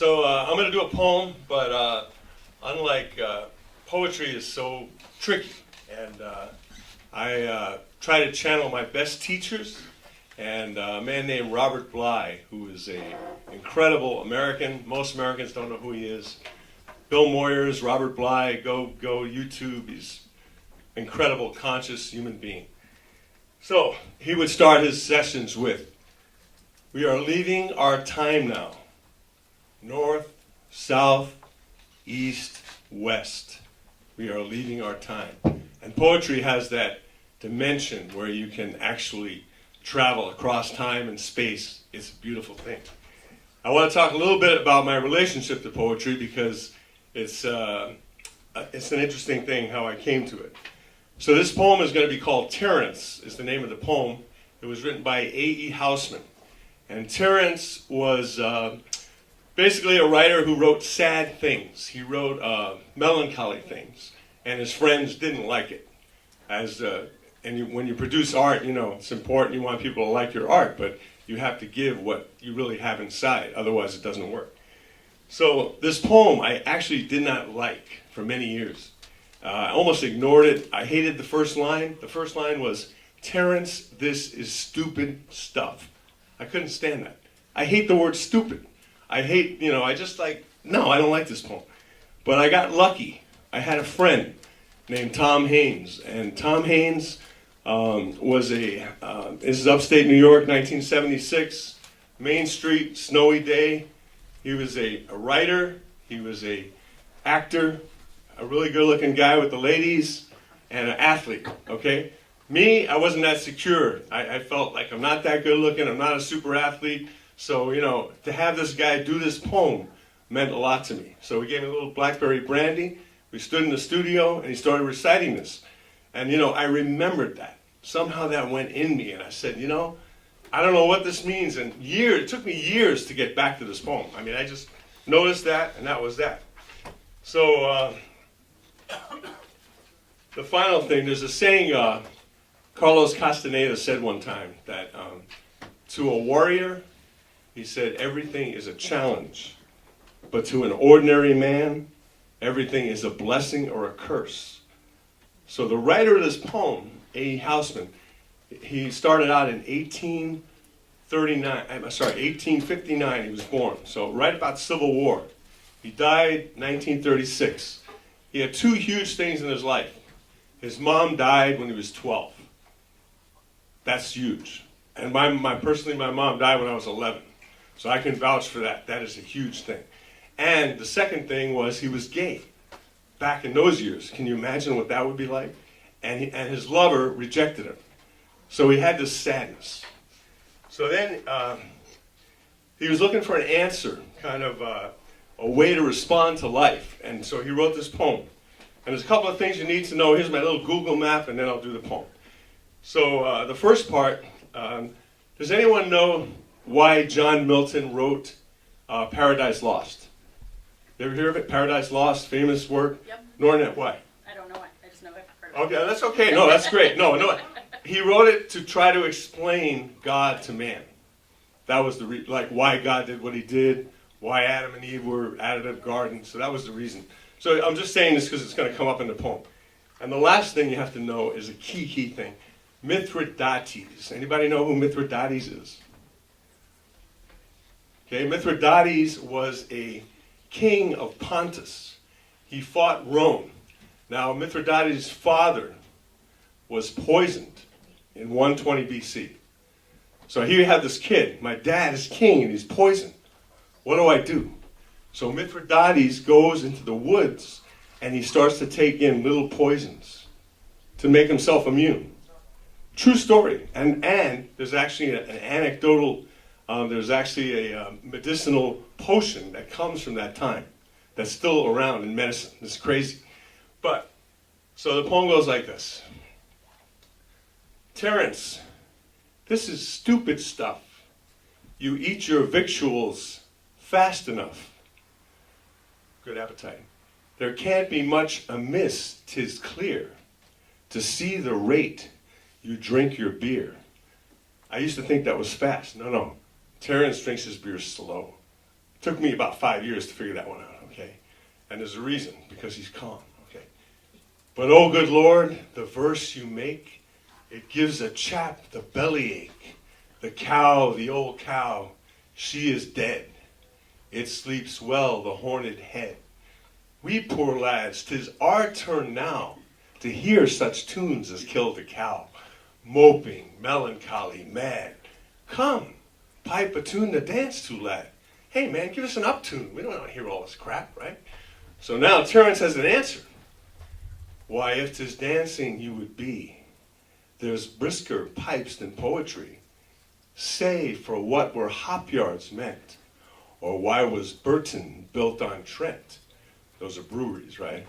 So I'm going to do a poem, but unlike poetry is so tricky, and I try to channel my best teachers, and a man named Robert Bly, who is an incredible American. Most Americans don't know who he is. Bill Moyers, Robert Bly, go YouTube. He's an incredible, conscious human being. So he would start his sessions with, "We are leaving our time now. North, south, east, west. We are leaving our time." And poetry has that dimension where you can actually travel across time and space. It's a beautiful thing. I want to talk a little bit about my relationship to poetry because it's an interesting thing how I came to it. So this poem is going to be called Terence, is the name of the poem. It was written by A.E. Housman. And Terence was basically a writer who wrote sad things. He wrote melancholy things, and his friends didn't like it. When you produce art, you know, it's important. You want people to like your art, but you have to give what you really have inside. Otherwise, it doesn't work. So this poem I actually did not like for many years. I almost ignored it. I hated the first line. The first line was, "Terence, this is stupid stuff." I couldn't stand that. I hate the word stupid. I hate, I just no, I don't like this poem. But I got lucky. I had a friend named Tom Haynes. And Tom Haynes this is upstate New York, 1976, Main Street, snowy day. He was a writer. He was a actor, a really good-looking guy with the ladies, and an athlete, okay? Me, I wasn't that secure. I felt like I'm not that good-looking. I'm not a super athlete. So, to have this guy do this poem meant a lot to me. So he gave me a little blackberry brandy. We stood in the studio, and he started reciting this. And, I remembered that. Somehow that went in me, and I said, I don't know what this means. And it took me years to get back to this poem. I mean, I just noticed that, and that was that. So the final thing, there's a saying Carlos Castaneda said one time that to a warrior, he said, everything is a challenge. But to an ordinary man, everything is a blessing or a curse. So the writer of this poem, A.E. Housman, he started out in 1859, he was born. So right about the Civil War. He died 1936. He had two huge things in his life. His mom died when he was 12. That's huge. And personally, my mom died when I was 11. So I can vouch for that. That is a huge thing. And the second thing was he was gay back in those years. Can you imagine what that would be like? And his lover rejected him. So he had this sadness. So then he was looking for an answer, kind of a way to respond to life. And so he wrote this poem. And there's a couple of things you need to know. Here's my little Google map, and then I'll do the poem. So the first part, does anyone know why John Milton wrote Paradise Lost? You ever hear of it? Paradise Lost, famous work? Yep. Nornet, why? I don't know it. I just know I've heard of it. Okay, that's okay. No, that's great. No. He wrote it to try to explain God to man. That was why God did what he did, why Adam and Eve were out of the garden. So that was the reason. So I'm just saying this because it's going to come up in the poem. And the last thing you have to know is a key thing. Mithridates. Anybody know who Mithridates is? Okay, Mithridates was a king of Pontus. He fought Rome. Now, Mithridates' father was poisoned in 120 BC. So here you have this kid. My dad is king and he's poisoned. What do I do? So Mithridates goes into the woods and he starts to take in little poisons to make himself immune. True story. And there's actually an anecdotal, there's actually a medicinal potion that comes from that time that's still around in medicine. It's crazy. But, so the poem goes like this. Terence, this is stupid stuff. You eat your victuals fast enough. Good appetite. There can't be much amiss, 'tis clear, to see the rate you drink your beer. I used to think that was fast. No. Terence drinks his beer slow. Took me about 5 years to figure that one out, okay? And there's a reason, because he's calm, okay? But oh good Lord, the verse you make, it gives a chap the bellyache. The cow, the old cow, she is dead. It sleeps well, the horned head. We poor lads, 'tis our turn now to hear such tunes as kill the cow. Moping, melancholy, mad. Come, pipe a tune to dance to, lad. Hey man, give us an up tune. We don't want to hear all this crap, right? So now Terence has an answer. Why, if 'tis dancing you would be, there's brisker pipes than poetry. Say, for what were hop yards meant? Or why was Burton built on Trent? Those are breweries, right?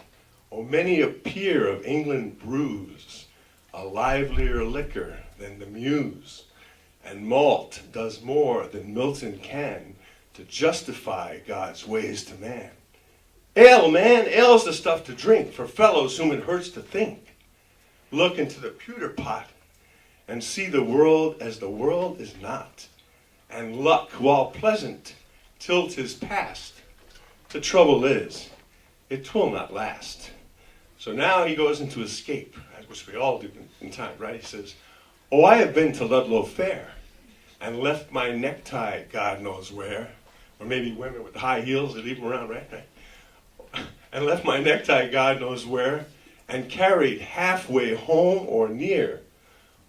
Oh, many a peer of England brews a livelier liquor than the Muse, and malt does more than Milton can to justify God's ways to man. Ale, man, ale's the stuff to drink for fellows whom it hurts to think. Look into the pewter pot and see the world as the world is not, and luck, while pleasant, till 'tis past. The trouble is, it 'twill not last. So now he goes into escape, which we all do in time, right? He says, oh, I have been to Ludlow Fair and left my necktie God knows where. Or maybe women with high heels, they leave them around, right? And left my necktie God knows where, and carried halfway home or near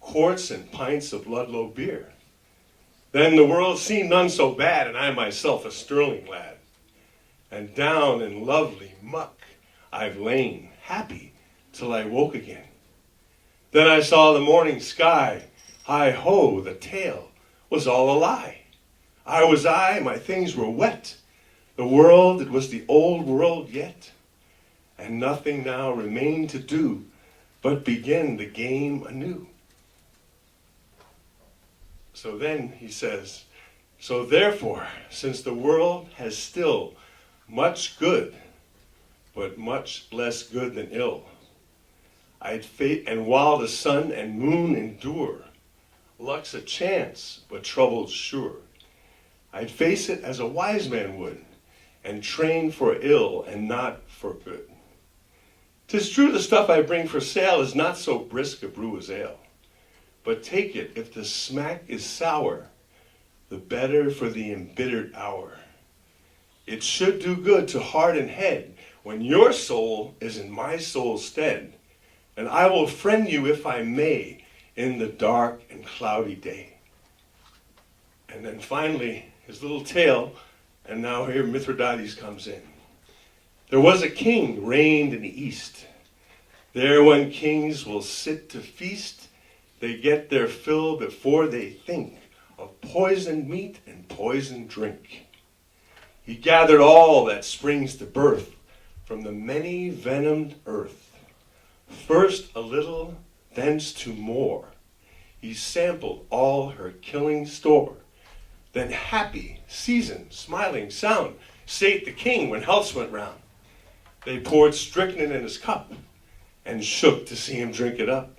quarts and pints of Ludlow beer. Then the world seemed none so bad, and I myself a sterling lad. And down in lovely muck I've lain, happy, till I woke again. Then I saw the morning sky. Hi-ho, the tale was all a lie. I was I, my things were wet. The world, it was the old world yet. And nothing now remained to do but begin the game anew. So then he says, so therefore, since the world has still much good, but much less good than ill, and while the sun and moon endure, luck's a chance, but trouble's sure. I'd face it as a wise man would, and train for ill and not for good. 'Tis true the stuff I bring for sale is not so brisk a brew as ale, but take it if the smack is sour, the better for the embittered hour. It should do good to heart and head when your soul is in my soul's stead, and I will friend you if I may in the dark and cloudy day. And then finally, his little tale, and now here Mithridates comes in. There was a king reigned in the east. There when kings will sit to feast, they get their fill before they think of poisoned meat and poisoned drink. He gathered all that springs to birth from the many venomed earth. First a little, thence to more. He sampled all her killing store. Then happy, seasoned, smiling sound sate the king when healths went round. They poured strychnine in his cup and shook to see him drink it up.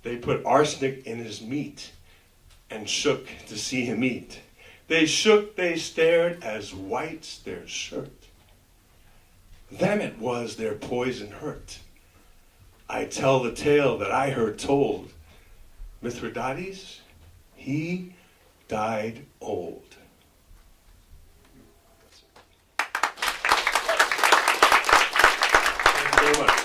They put arsenic in his meat and shook to see him eat. They shook, they stared as white's their shirt. Them it was their poison hurt. I tell the tale that I heard told. Mithridates, he died old. Thank you very much.